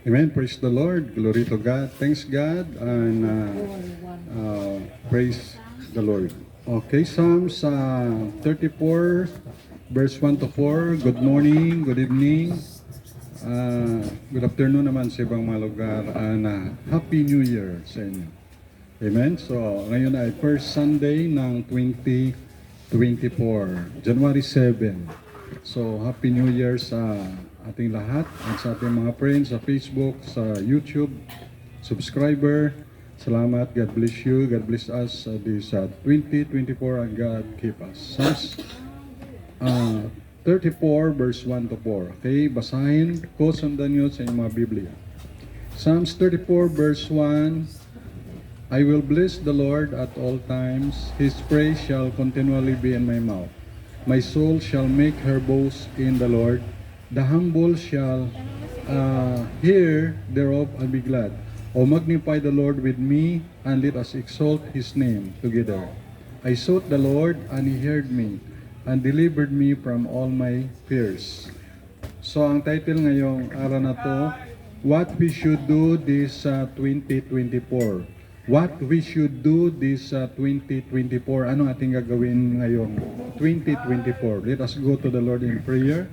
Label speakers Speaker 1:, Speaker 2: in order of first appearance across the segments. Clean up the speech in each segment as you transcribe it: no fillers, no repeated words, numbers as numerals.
Speaker 1: Amen. Praise the Lord. Glory to God. Thanks God and praise the Lord. Okay, Psalms 34, verse 1 to 4. Good morning, good evening, good afternoon naman sa ibang mga lugar, and Happy New Year sa inyo. Amen. So, ngayon ay first Sunday ng 2024, January 7. So, Happy New Year sa ating lahat at sa ating mga friends sa Facebook, sa YouTube, subscriber. Salamat. God bless you. God bless us this 2024 and God keep us. Psalms 34 verse 1 to 4. Okay, basahin ko, sundan nyo sa inyong mga Biblia. Psalms 34 verse 1. I will bless the Lord at all times. His praise shall continually be in my mouth. My soul shall make her boast in the Lord. The humble shall hear thereof and be glad. O magnify the Lord with me, and let us exalt His name together. I sought the Lord, and He heard me, and delivered me from all my fears. So ang title ngayong araw na to, What we should do this 2024. What we should do this 2024. Ano ating gagawin ngayong 2024? Let us go to the Lord in prayer.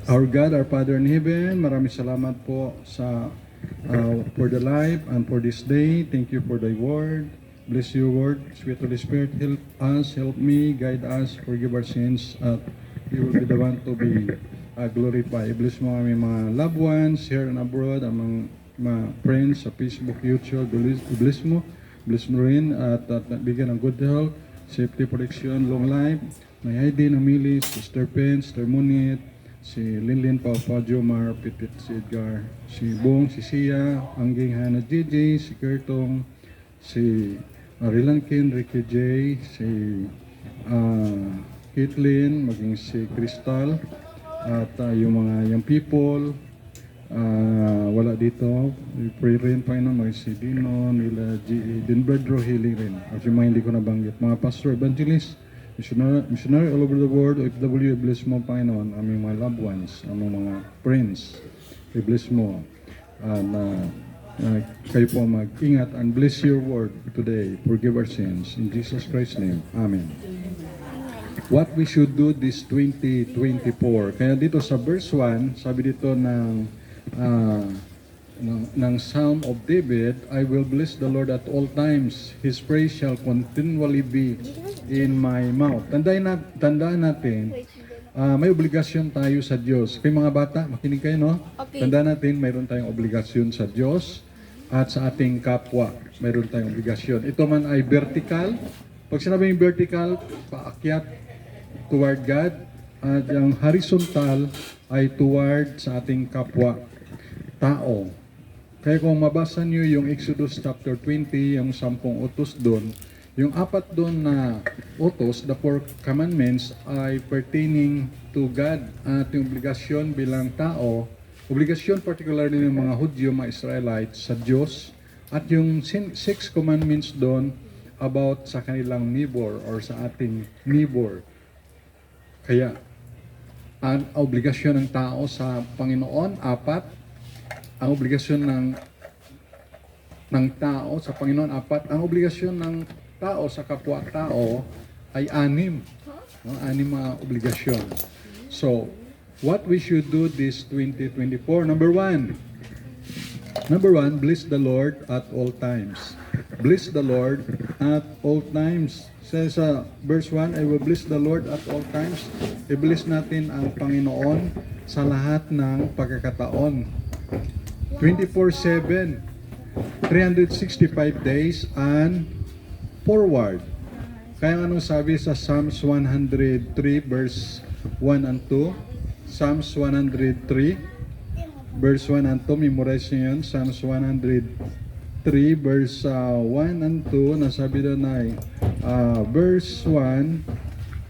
Speaker 1: Our God, our Father in heaven, maraming salamat po for the life and for this day. Thank you for Thy word. Bless you, Lord. Sweet Holy Spirit, help us, help me, guide us, forgive our sins, at you will be the one to be glorified. Bless mo aming mga loved ones here and abroad, among mga friends sa Facebook, YouTube. Bless mo. Bless mo rin at bigyan ng good health, safety, protection, long life. May Heidi, Namili, Sister Pen, Sister Munit, si Linlin, Papa Jomar, Pitit, si Edgar, si Bong, si Sia, Angging, Hannah, JJ, si Kertong, si Rilankin, Ricky J, si Caitlin, maging si Crystal, at yung people, wala dito. We pray rin, Panginoon, may si Dino, nila G.E. Dinbredro, healing rin. At yung mga hindi ko nabanggit, mga pastor, evangelist, missionary all over the world, OFW, bless mo, Panginoon, aming mga loved ones, aming mga friends, bless mo. And kayo po mag-ingat and bless your word today. Forgive our sins. In Jesus Christ's name. Amen. What we should do this 2024. Kaya dito sa verse 1, sabi dito ng Psalm of David, I will bless the Lord at all times. His praise shall continually be in my mouth. Tandaan natin, may obligasyon tayo sa Diyos. Kaya mga bata, makinig kayo, no? Okay. Tandaan natin, mayroon tayong obligasyon sa Diyos at sa ating kapwa. Mayroon tayong obligasyon. Ito man ay vertical. Pag sinabing vertical, paakyat toward God. At yung horizontal ay toward sa ating kapwa tao. Kaya kung mabasa niyo yung Exodus chapter 20, yung 10 utos doon, yung 4 doon na utos, the 4 commandments, ay pertaining to God at yung obligasyon bilang tao, obligasyon particularly ng mga Hudyo, mga Israelites sa Diyos, at yung 6 commandments doon about sa kanilang neighbor or sa ating neighbor. Kaya, ang obligasyon ng tao sa Panginoon, 4, ang obligasyon ng tao sa Panginoon, 4, ang obligasyon ng tao sa kapwa-tao ay 6. No? 6 mga obligasyon. So, what we should do this 2024? Number 1, bless the Lord at all times. Bless the Lord at all times. Says sa verse 1, I will bless the Lord at all times. I-bless natin ang Panginoon sa lahat ng pagkakataon. 24/7, 365 days and forward. Kaya anong sabi sa Psalms 103 verse 1 and 2? Psalms 103 verse 1 and 2, memorize nyo yun. Psalms 103 verse 1 and 2, nasabi doon ay verse 1,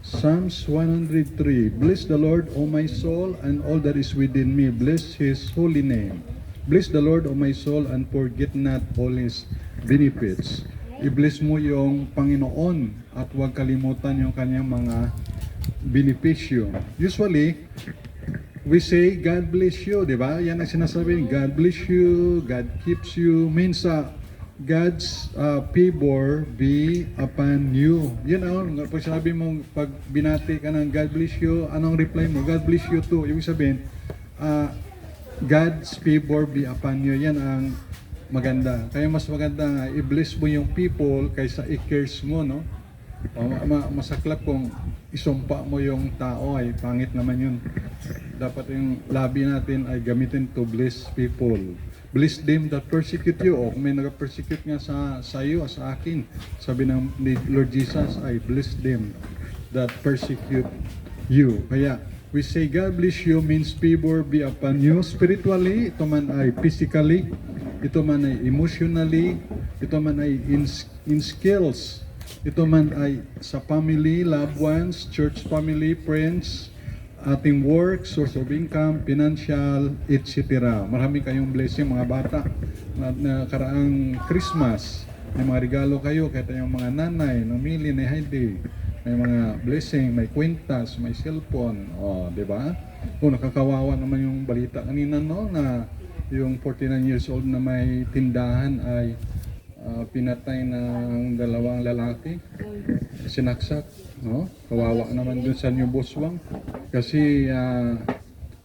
Speaker 1: Psalms 103, bless the Lord, O my soul, and all that is within me. Bless His holy name. Bless the Lord, O my soul, and forget not all His benefits. I-bless mo yung Panginoon at huwag kalimutan yung kanyang mga benepisyo. Usually, we say, God bless you, di ba? Yan ang sinasabi, God bless you, God keeps you, means God's favor be upon you. You know, pag sabi mo, pag binati ka ng God bless you, anong reply mo? God bless you too. Ibig sabihin, God's favor be upon you. Yan ang maganda. Kaya mas maganda nga, i-bless mo yung people kaysa i-curse mo, no? Masaklap kung isumpa mo yung tao, ay pangit naman yun. Dapat yung labi natin ay gamitin to bless people. Bless them that persecute you. O kung may nag-persecute nga sa iyo, sa akin, sabi ng Lord Jesus, I bless them that persecute you. Kaya we say God bless you means favor be upon you spiritually, ito man ay physically, ito man ay emotionally, ito man ay in skills, ito man ay sa family, loved ones, church family, friends, ating work, source of income, financial, etc. Marami kayong blessing mga bata na karaang Christmas. May mga regalo kayo, kahit yung mga nanay, namili ni Heidi. May mga blessing, may kwintas, may cellphone. O, di ba? O, nakakawawa naman yung balita kanina, no? Na yung 49 years old na may tindahan ay pinatay ng dalawang lalaki. Sinaksak, no? Kawawa naman dun sa New Boswang. Kasi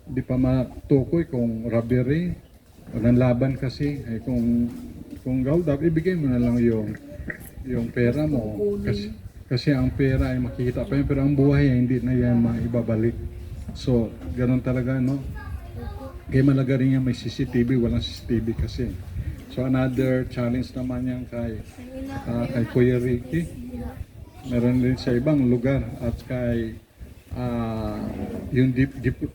Speaker 1: di pa matukoy kung robbery o nanlaban kasi. Eh, kung hold up, ibigay mo na lang yung pera mo. Kasi ang pera ay makikita pa yun, pero ang buhay ay hindi na yan maibabalik. So, ganun talaga, no? Kaya malaga rin yan may CCTV, walang CCTV kasi. So, another challenge naman yan kay Kuya Ricky. Meron din sa ibang lugar at kay yung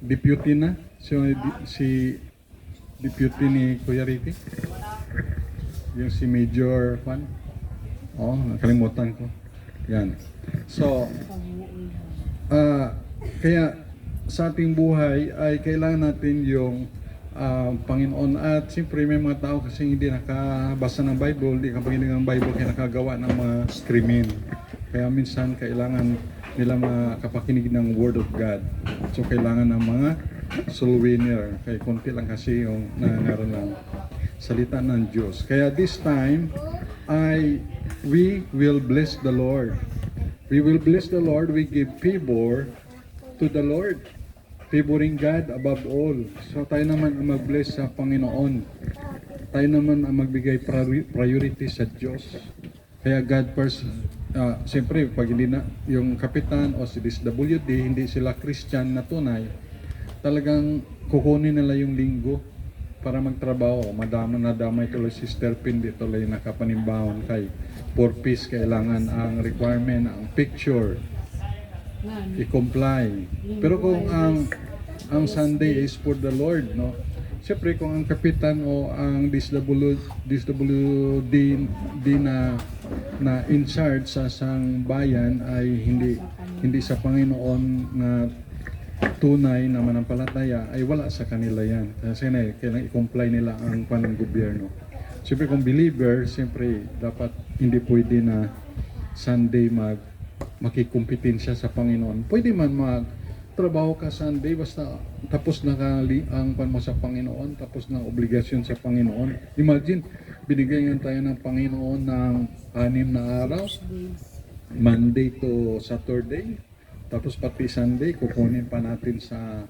Speaker 1: deputy na, si deputy ni Kuya Ricky. Yung si Major Juan. Oh, nakalimutan ko. Yan. So, kaya sa ating buhay ay kailangan natin yung Panginoon. At siyempre may mga tao kasi hindi nakabasa ng Bible, hindi kapaginig ng Bible, kaya nakagawa ng mga krimen. Kaya minsan kailangan nila makapakinig ng Word of God. So kailangan ng mga soul winner. Kaya konti lang kasi yung nangaroon ng salita ng Diyos. Kaya this time, we will bless the Lord. We will bless the Lord. We give favor to the Lord. Favoring God above all. So tayo naman ang mag-bless sa Panginoon. Tayo naman ang magbigay priority sa Diyos. Kaya God first. Siyempre, pag hindi na yung kapitan o si DSWD, hindi sila Christian na tunay, talagang kukunin nila yung linggo para magtrabaho. Nadamay tuloy si Sister Pindy tuloy nakapanimbaon kay for peace kailangan ang requirement, ang picture i-comply. Pero kung ang Sunday is for the Lord, no? Siyempre kung ang kapitan o ang DSWD na in charge sa sang bayan ay hindi sa Panginoon na tunay na manampalataya, ay wala sa kanila yan. Kasi kailangan i-comply nila ang panang gobyerno. Siyempre kung believer, siyempre dapat hindi pwede na Sunday makikumpetensya sa Panginoon. Pwede man magtrabaho ka Sunday basta tapos na ang pan mo sa Panginoon, tapos na obligasyon sa Panginoon. Imagine, binigyan tayo ng Panginoon ng 6 na araw, Monday to Saturday, tapos pati Sunday, kukunin pa natin sa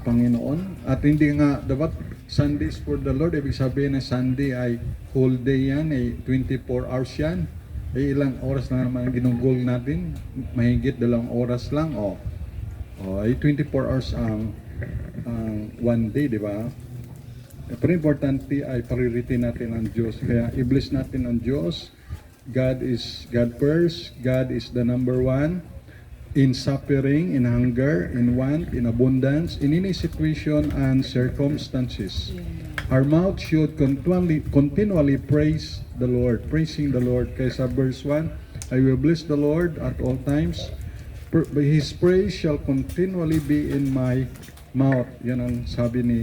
Speaker 1: Panginoon. At hindi nga, dapat Sundays for the Lord, ibig sabihin na Sunday ay whole day yan, 24 hours yan. Ilang oras na naman ginugol natin? Mahigit 2 oras lang. Ay 24 hours ang one day, di ba? Pero importante ay priority natin ang Diyos. Kaya i-bless natin ang Diyos. God first. God is the number one. In suffering, in hunger, in want, in abundance, in any situation and circumstances. Our mouth should continually praise the Lord, praising the Lord. Kaya sa verse 1, I will bless the Lord at all times. His praise shall continually be in my mouth. Yan ang sabi ni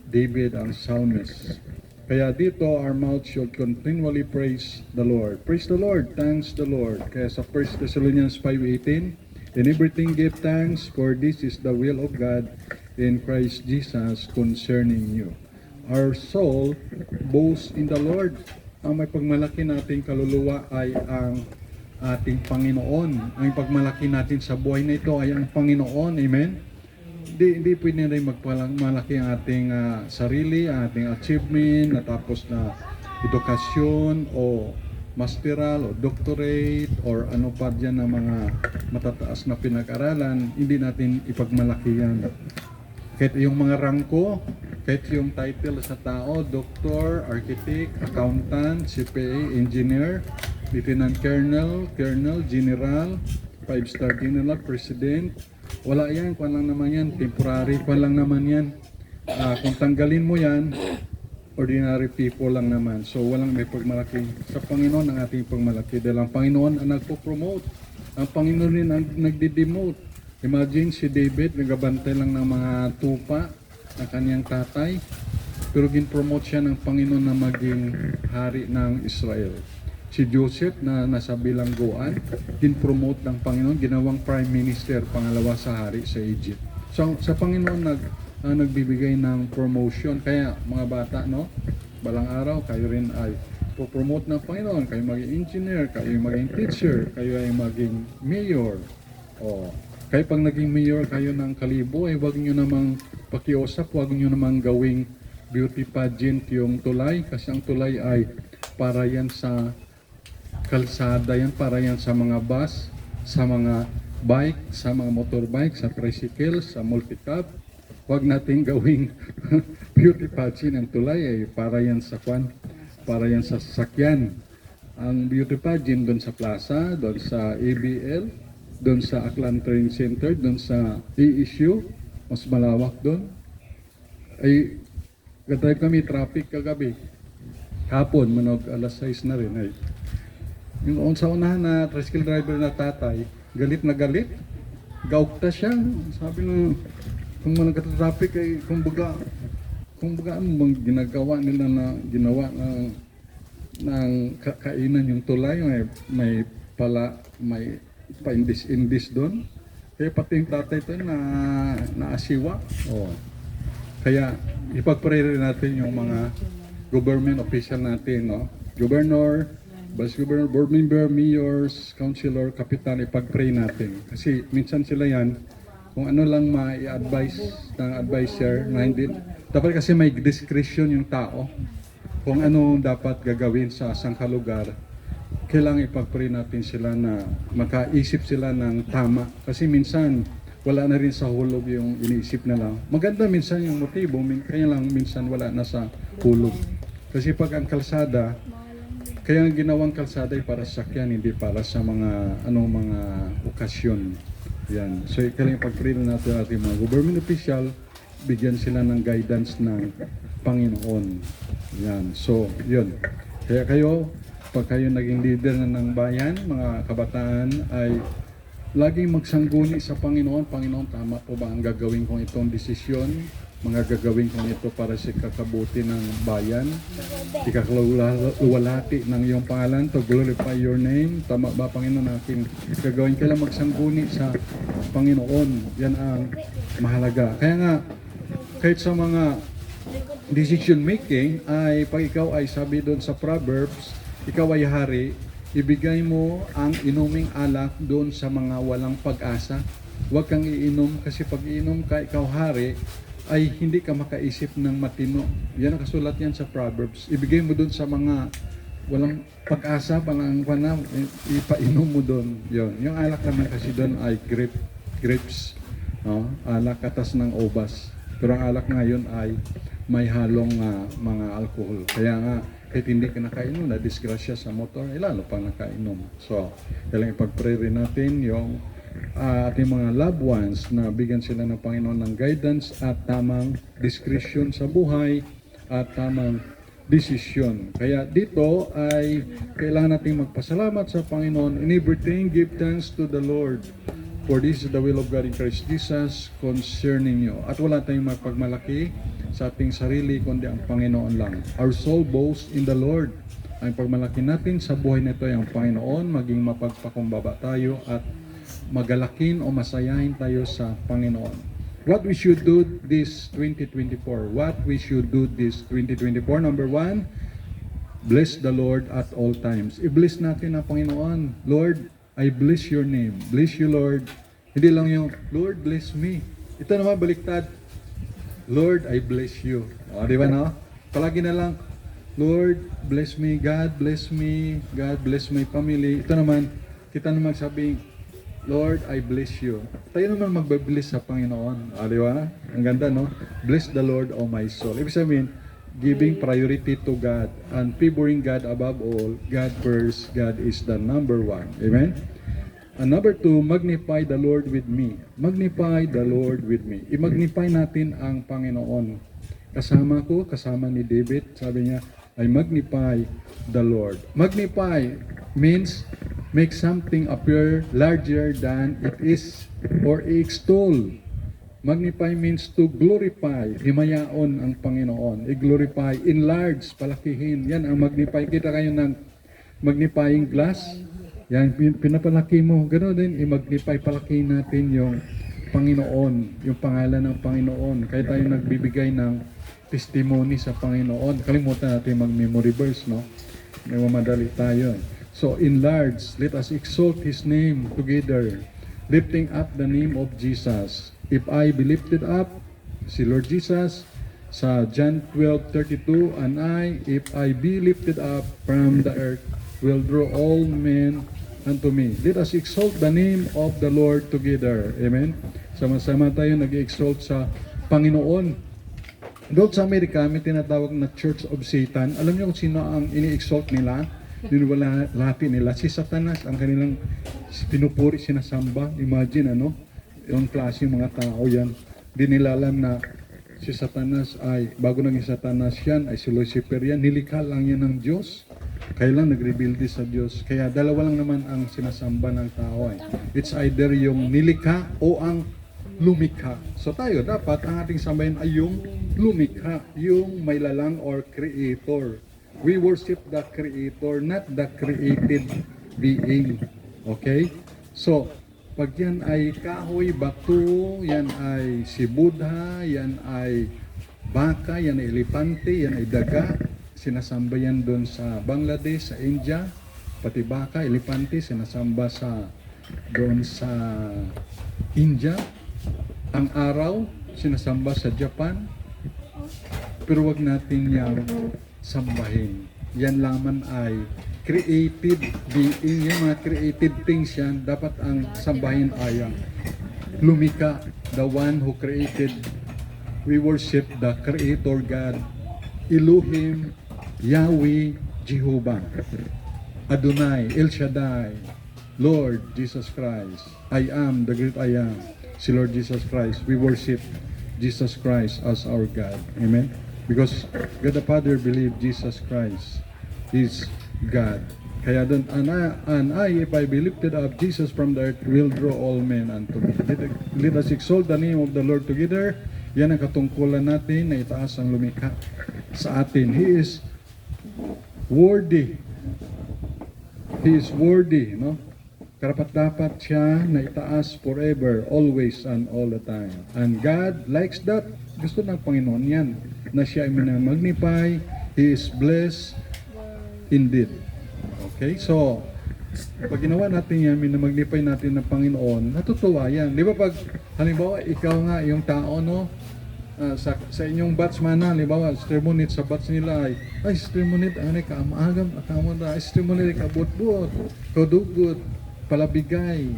Speaker 1: David, ang psalmist. Kaya dito, our mouth should continually praise the Lord. Praise the Lord, thanks the Lord. Kaya sa 1 Thessalonians 5:18, in everything give thanks, for this is the will of God in Christ Jesus concerning you. Our soul boasts in the Lord. Ang may pagmalaki nating kaluluwa ay ang ating Panginoon. Ang pagmalaki natin sa buhay na ito ay ang Panginoon. Amen? Hindi pwede rin magmalaki ang ating sarili, ang ating achievement, natapos na edukasyon o masteral o doctorate or ano pa dyan na mga matataas na pinag-aralan. Hindi natin ipagmalaki yan. Kahit yung mga rangko, kahit yung title sa tao, doctor, architect, accountant, CPA, engineer, lieutenant colonel, general, 5-star general, president, wala yan, kung lang naman yan, temporary pa lang naman yan. Kung tanggalin mo yan, ordinary people lang naman. So walang may pagmalaki. Sa Panginoon ang ating pagmalaki. Dahil ang Panginoon ang nagpo-promote. Ang Panginoon rin ang nagdi-demote. Imagine si David, nagabantay lang ng mga tupa ng kanyang tatay. Pero gin-promote siya ng Panginoon na maging hari ng Israel. Si Joseph na nasa bilangguan, gin-promote ng Panginoon, ginawang prime minister, pangalawa sa hari sa Egypt. So sa Panginoon nagbibigay ng promotion. Kaya mga bata, no? Balang araw, kayo rin ay po-promote ng Panginoon. Kayo maging engineer, kayo maging teacher, kayo ay maging mayor. O, kayo pag naging mayor kayo ng Kalibo, ay wag nyo namang pakiusap, wag nyo namang gawing beauty pageant yung tulay. Kasi ang tulay ay para yan sa kalsada, yan para yan sa mga bus, sa mga bike, sa mga motorbike, sa tricycle, sa multicab. Huwag natin gawing beauty pageant ang tulay ay para yan sa para yan sa sasakyan. Ang beauty pageant doon sa plaza, doon sa ABL, doon sa Aklan Training Center, doon sa ESU, mas malawak doon. Ay, drive kami traffic kagabi. Hapon, manog alas 6 na rin. Ay. Yung sa unahan na tricycle driver na tatay, galit na galit. Gaukta siya. Sabi ng kung nagka-traffic ay kumbaga ano bang ginagawa nila na ginawa ng kainan yung tulay, may pa-indis doon. Kaya pati yung tatay ito na asiwa. Oh. Kaya ipag-pray rin natin yung mga government official natin, no? Governor, Vice Governor, Board Member, Mayors, Councilor, Kapitan, ipag-pray natin. Kasi minsan sila yan, kung ano lang ma-i-advise ng advisor na hindi, dapat kasi may discretion yung tao kung ano dapat gagawin sa sangkalugar. Kailangan ipag-pray natin sila na makaisip sila ng tama. Kasi minsan, wala na rin sa hulog yung iniisip nila. Maganda minsan yung motibo, kaya lang minsan wala na sa hulog. Kasi pag ang kalsada, kaya ang ginawang kalsada ay para sa sakyan, hindi para sa mga okasyon. Yan. So, kailangan pag-pray natin ating mga government official, bigyan sila ng guidance ng Panginoon. Yan. So, yun. Kaya kayo, pag kayo naging leader na ng bayan, mga kabataan, ay laging magsangguni sa Panginoon. Panginoon, tama po ba ang gagawin kong itong desisyon? Mga gagawin kong ito para sa kakabuti ng bayan. Ikakalawalhati ng iyong pangalan to glorify your name. Tama ba, Panginoon, natin gagawin? Kailan magsangguni sa Panginoon. Yan ang mahalaga. Kaya nga, kahit sa mga decision making, ay pag ikaw ay sabi doon sa Proverbs, ikaw ay hari, ibigay mo ang inuming alak doon sa mga walang pag-asa. Huwag kang iinom kasi pag iinom ka, ikaw hari, ay hindi ka makaisip ng matino. Yan ang kasulat yan sa Proverbs. Ibigay mo doon sa mga walang pag-asa, ipainom mo doon. Yun. Yung alak naman kasi doon ay grapes. No? Alak katas ng obas. Pero ang alak ngayon ay may halong mga alcohol. Kaya nga, kahit hindi ka nakainom, na-disgrasya sa motor, lalo pang nakainom. So, kailangan ipag-pray rin natin yung ating mga loved ones na bigyan sila ng Panginoon ng guidance at tamang discretion sa buhay at tamang desisyon. Kaya dito ay kailangan nating magpasalamat sa Panginoon. In everything, give thanks to the Lord. For this is the will of God in Christ Jesus concerning you. At wala tayong magpagmalaki sa ating sarili, kundi ang Panginoon lang. Our soul boasts in the Lord. Ang pagmalaki natin sa buhay nito ay ang Panginoon, maging mapagpakumbaba tayo at magalakin o masayahin tayo sa Panginoon. what we should do this 2024. What we should do this 2024. Number one, bless the Lord at all times. I-bless natin ang Panginoon. Lord, I bless your name. Bless you, Lord. Hindi lang yung, Lord, bless me. Ito naman, baliktad. Lord, I bless you. O, di ba no? Palagi na lang, Lord, bless me. God, bless me. God, bless my family. Ito naman, kita naman sabing, Lord, I bless you. Tayo naman magbabless sa Panginoon. O, di ba? Ang ganda, no? Bless the Lord, O my soul. Ibig sabihin, giving priority to God and favoring God above all. God first. God is the number one. Amen? And number two, magnify the Lord with me. Magnify the Lord with me. I-magnify natin ang Panginoon. Kasama ko, kasama ni David, sabi niya, I magnify the Lord. Magnify means make something appear larger than it is or extol. Magnify means to glorify, himayaon ang Panginoon. I-glorify, enlarge, palakihin. Yan ang magnify. Kita kayo ng magnifying glass. Yan, pinapalaki mo. Ganoon din, i-magnify, palakihin natin yung Panginoon, yung pangalan ng Panginoon. Kaya tayo nagbibigay ng testimony sa Panginoon. Kalimutan natin mag-memory verse, no? May mamadali tayo. So, enlarge, let us exalt His name together, lifting up the name of Jesus. If I be lifted up, si Lord Jesus, sa John 12:32, and I, if I be lifted up from the earth, will draw all men unto me. Let us exalt the name of the Lord together. Amen? Sama-sama tayo nag-exalt sa Panginoon. Doon sa Amerika, may tinatawag na Church of Satan. Alam niyo kung sino ang ini-exalt nila? Dinwalati nila. Si Satanas ang kanilang pinupuri, sinasamba. Imagine yung klase mga tao yan. Di nila alam na si Satanas ay, bago naging Satanas yan, ay si Lucifer yan. Nilikha lang yan ng Diyos. Kaya lang nagrebuildi sa Diyos. Kaya dalawa lang naman ang sinasamba ng tao. It's either yung nilikha o ang lumikha. So tayo, dapat ang ating sambahin ay yung lumikha, yung may lalang or creator. We worship the creator, not the created being. Okay? So, pag yan ay kahoy, bato, yan ay si Buddha, yan ay baka, yan ay elepante, yan ay daga, sinasamba yan doon sa Bangladesh, sa India, pati baka, elepante, sinasamba doon sa India. Ang araw, sinasamba sa Japan. Pero wag natin yan sambahin. Yan laman ay created being, yung mga created things yan, dapat ang sambahin ay ang lumika, the one who created. We worship the Creator God, Elohim, Yahweh, Jehovah, Adonai, El Shaddai, Lord Jesus Christ. I am the great I am, si Lord Jesus Christ. We worship Jesus Christ as our God. Amen? Because God the Father believed Jesus Christ is God. Kaya doon, and I, if I be lifted up, Jesus from the earth will draw all men unto me. Let us exalt the name of the Lord together. Yan ang katungkulan natin na itaas ang lumikha sa atin. He is worthy. He is worthy, no? Karapat-dapat siya na itaas forever, always, and all the time. And God likes that. Gusto ng Panginoon yan, na siya ay magnify. He is blessed indeed. Okay, so pag ginawa natin yan, minamagnify natin ng Panginoon, natutuwa yan. Di ba pag, halimbawa, ikaw nga, yung tao, no, sa inyong batsman na, halimbawa, stremonit sa bats nila ay stremonit, ano, kaamagam, akamada, stremonit, kabut-but, kadugot, palabigay,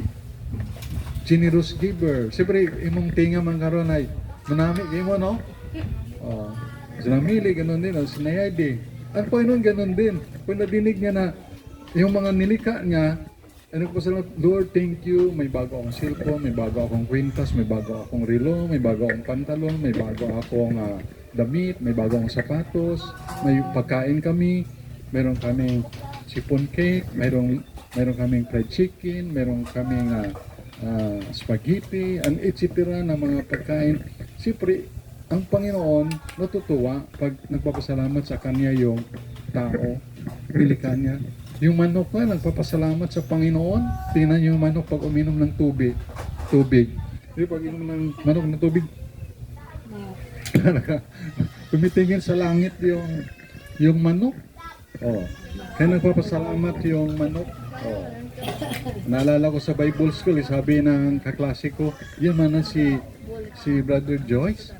Speaker 1: generous giver. Siyempre, imong tinga man karon ay, manami, imo, no? Sinamili, ganun din, sinayadi. Ang Panginoon, ganun din. Kung nadinig niya na, yung mga nilika niya, ano po salamat, Lord, thank you, may bago akong cellphone, may bago akong kwintas, may bago akong relo, may bago akong pantalon, may bago akong damit, may bago akong sapatos, may pagkain kami, meron kaming sipon cake, meron kaming fried chicken, meron kaming spaghetti, and etc. na mga pagkain. Siyempre, ang Panginoon natutuwa pag nagpapasalamat sa Kanya yung tao, nilikha niya. Yung manok nga, nagpapasalamat sa Panginoon. Tingnan niyo yung manok pag uminom ng tubig. Di pag-inom ng manok na tubig. Tumitingin sa langit yung manok. Oh. Kaya nagpapasalamat yung manok. Oh. Naalala ko sa Bible School, sabi ng kaklase ko, yun man si Brother Joyce.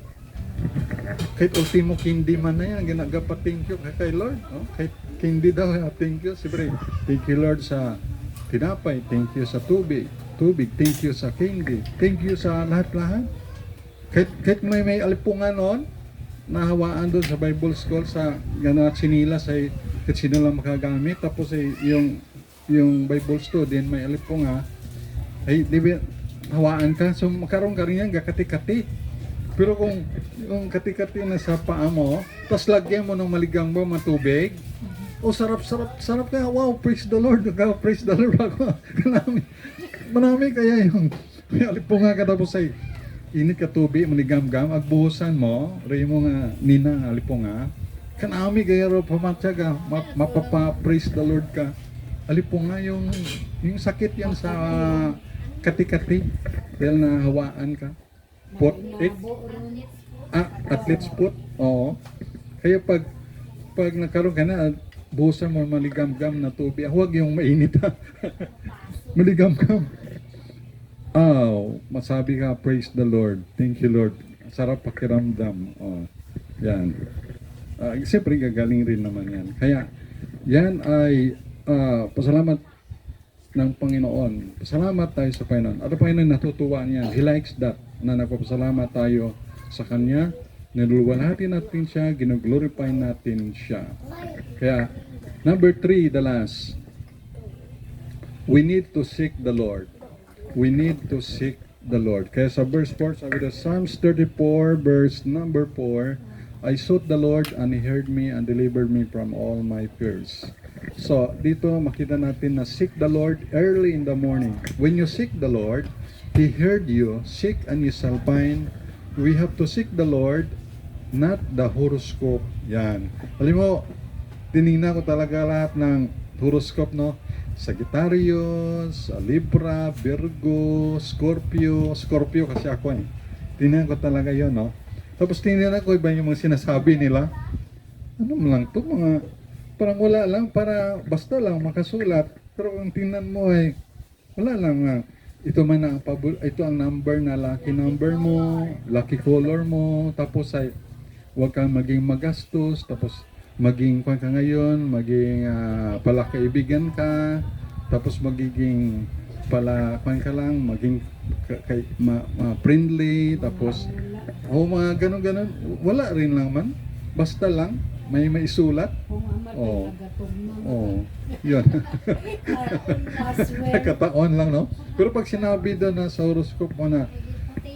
Speaker 1: Kahit ultimo kindi man na yan, ginagapat thank you kay Lord. Oh. Kahit kindi daw, thank you. Siyempre, thank you Lord sa tinapay, thank you sa tubig, thank you sa kindi, thank you sa lahat-lahat. Kahit may alipungan noon, nahawaan doon sa Bible School sa gano'n at sinilas ay kahit sino lang makagamit. Tapos ay yung Bible student may alipunga ay di ba hawaan ka, so makaroon ka rin yan gakati-kati. Pero kung yung kati-kati na sa paa mo, tapos lagyan mo ng maligang mo matubig, oh sarap ka, wow, praise the Lord ako. Marami kaya yung may alipunga ka tapos ay init ka tubig, maligam-gam, agbuhusan mo, rin mo nga nina alipunga, kanami kaya ro pamatya ka, mapapa-praise the Lord ka. Alipunga yung sakit yan sa kati-kati, dahil nahawaan ka. Pot, athlete's foot, oo. Kaya pag nagkaroon ka na, buhusan mo maligam-gam na tubig, huwag yung mainit ha. Maligam-gam. Masabi ka, praise the Lord. Thank you, Lord. Sarap pakiramdam. Yan. Siyempre, gagaling rin naman yan. Kaya, yan ay pasalamat ng Panginoon. Pasalamat tayo sa Panginoon. At ang Panginoon natutuwa niya. He likes that. Na nagpapasalamat tayo sa Kanya. Niluluwalhati natin siya. Ginoglorify natin siya. Kaya, number 3, the last. We need to seek the Lord. We need to seek the Lord. Kaya sa verse 4, sabi na, Psalms 34, verse number 4, I sought the Lord and He heard me and delivered me from all my fears. So, dito makita natin na seek the Lord early in the morning. When you seek the Lord, He heard you. Seek and you shall find. We have to seek the Lord, not the horoscope. Yan. Alam mo, tinignan ko talaga lahat ng horoscope, no? Sagittarius, Libra, Virgo, Scorpio kasi ako eh. Tingnan ko talaga yon, no? Tapos tingnan ko iba yung mga sinasabi nila. Ano lang to, mga parang wala lang, para basta lang makasulat. Pero kung tingnan mo ay wala lang. Ito man ang ito ang number na lucky number mo, lucky color mo, tapos ay huwag kang maging magastos, tapos maging kung ka ngayon, maging palakaibigan ka, tapos magiging kung ka lang, maging friendly, tapos mga ganun-ganun, wala rin lang man, basta lang, may maisulat. Yun. Nakataon lang, no? Pero pag sinabi doon na sa horoscope mo na,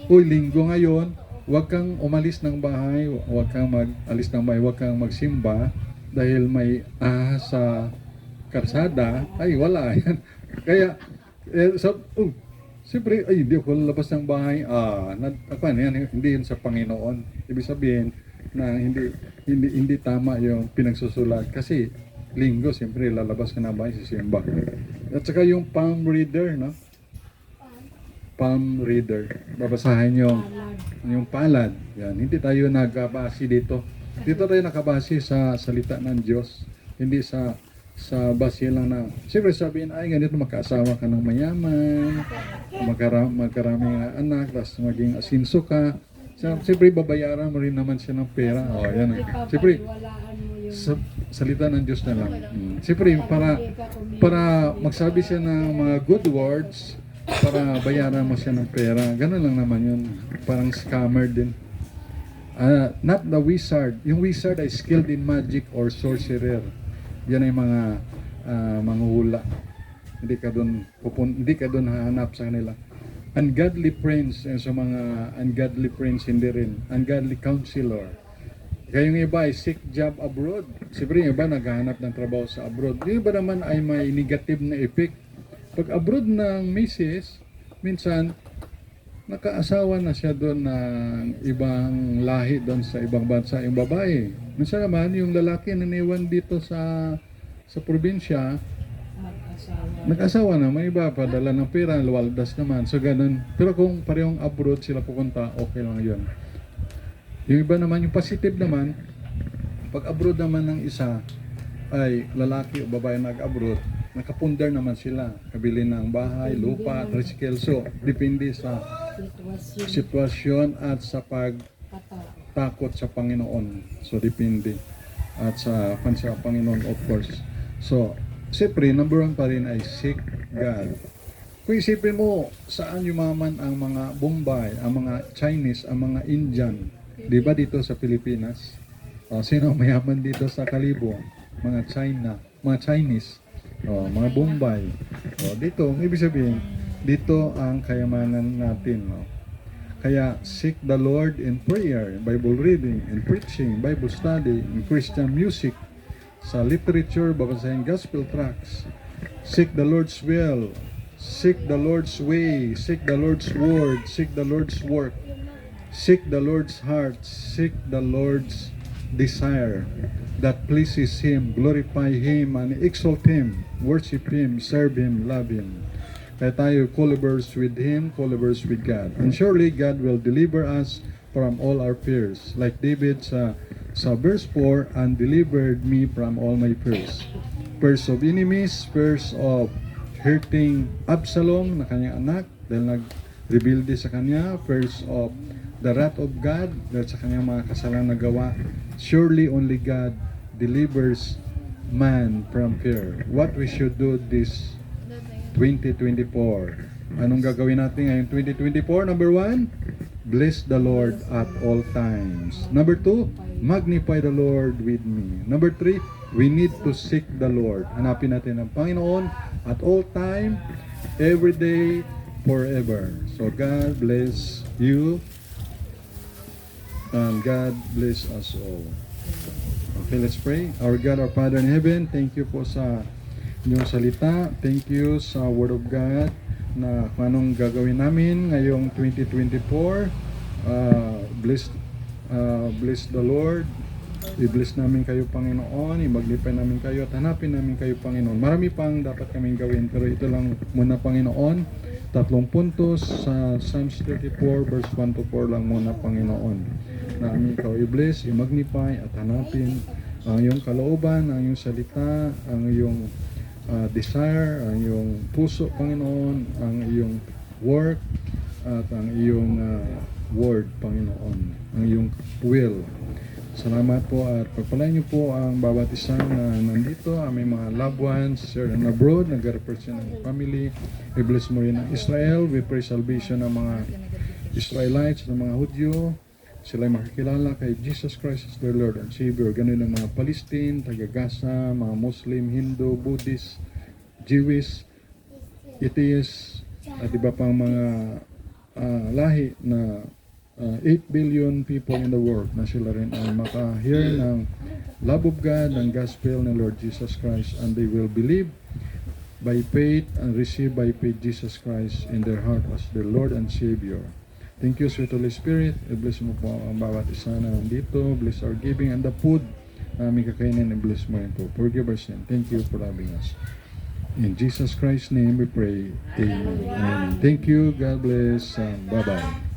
Speaker 1: uy, linggo ngayon, huwag kang umalis ng bahay, huwag kang mag-alis ng bahay, huwag kang magsimba dahil may ahas sa karsada, ay wala yan. Kaya, siyempre, ay hindi ako lalabas ng bahay, hindi yun sa Panginoon. Ibig sabihin na hindi tama yung pinagsusulat. Kasi, linggo, siyempre, lalabas ka na bahay sa simba. At saka yung palm reader, no? Palm reader. Babasahin yung palad. Yan. Hindi tayo nagabase dito. Dito tayo nakabase sa salita ng Diyos. Hindi sa base lang na, siyempre sabihin, ay ganito magkaasawa ka ng mayaman, magkaraming anak, tapos maging asinso ka. Siyempre babayaran mo rin naman siya ng pera. Yan. Siyempre, salita ng Diyos na lang. Siyempre, para magsabi siya ng mga good words, para bayaran mo siya ng pera. Ganun lang naman yun. Parang scammer din. Not the wizard. Yung wizard ay skilled in magic or sorcerer. Yan ay mga hula. Hindi ka doon hahanap sa kanila. Ungodly friends, sa mga ungodly friends hindi rin. Ungodly counselor. Kaya yung iba ay seek job abroad. Siyempre yung iba naghahanap ng trabaho sa abroad. Yung iba naman ay may negative na effect. Pag abroad ng misis, minsan nakaasawa na siya doon ng ibang lahi doon sa ibang bansa, yung babae. Minsan naman yung lalaki naniwan dito sa probinsya, Nag-asawa na, may iba padala ng pera, luwaldas naman. So ganun. Pero kung parehong abroad sila pupunta, okay lang yun. Yung iba naman, yung positive naman, pag abroad naman ng isa ay lalaki o babae nag-abroad, nakapundar naman sila. Kabili ng bahay, lupa, tricycle. So, depende sa sitwasyon at sa pagtakot sa Panginoon. So, depende. At sa pansa Panginoon, of course. So, siyempre, number one pa rin ay seek God. Kung isipin mo, saan yumaman ang mga Bombay, ang mga Chinese, ang mga Indian, di ba dito sa Pilipinas? Sino mayaman dito sa Kalibo? Mga China, mga Chinese, mga Bombay. Dito, ibig sabihin, dito ang kayamanan natin. Kaya seek the Lord in prayer, Bible reading, in preaching, Bible study, in Christian music, sa literature, babasahin gospel tracts. Seek the Lord's will, seek the Lord's way, seek the Lord's word, seek the Lord's work, seek the Lord's heart, seek the Lord's desire that pleases Him, glorify Him, and exalt Him, worship Him, serve Him, love Him. Kaya tayo collaborates with Him, collaborates with God. And surely God will deliver us from all our fears. Like David sa verse 4, and delivered me from all my fears. Fears of enemies, fears of hurting Absalom na kanyang anak dahil nag-rebelde sa kanya, fears of the wrath of God dahil sa kanyang mga kasalanan na gawa. Surely only God delivers man from fear. What we should do this 2024. Anong gagawin natin ngayong 2024? Number 1, bless the Lord at all times. Number 2, magnify the Lord with me. Number 3, we need to seek the Lord. Hanapin natin ang Panginoon at all time, every day, forever. So God bless you and God bless us all. Okay, let's pray. Our God, our Father in heaven, thank you po sa inyong salita. Thank you sa Word of God na kung anong gagawin namin ngayong 2024. Bless the Lord. I-bless namin kayo, Panginoon. I-magnify namin kayo at hanapin namin kayo, Panginoon. Marami pang dapat kaming gawin, pero ito lang muna, Panginoon. 3 puntos sa Psalms 34 verse 1 to 4 lang muna, Panginoon. Na amin ikaw i-bless, i-magnify at hanapin ang iyong kalooban, ang iyong salita, ang iyong desire, ang iyong puso, Panginoon, ang iyong work at ang iyong word, Panginoon, ang iyong will. Salamat po at pagpalain niyo po ang bawat isa na nandito, aming mga loved ones, sir and abroad, nag-represent ng family. I-bless mo rin ang Israel. We pray salvation ng mga Israelites, ng mga Hudyo. Sila ay makikilala kay Jesus Christ as their Lord and Savior. Ganun ang mga Palestine, taga-Gaza, mga Muslim, Hindu, Buddhist, Jewish, atheist, at iba pang mga lahi na 8 billion people in the world na sila rin ay maka-hear ng love of God, ng gospel ng Lord Jesus Christ, and they will believe by faith and receive by faith Jesus Christ in their heart as their Lord and Savior. Thank you, sweet Holy Spirit. I-bless mo po ang bawat isa na nandito. Bless our giving and the food na aming kakainin. I-bless mo rin po. Forgive our sin. Thank you for loving us. In Jesus Christ's name we pray. Amen. Amen. Thank you. God bless. Bye-bye.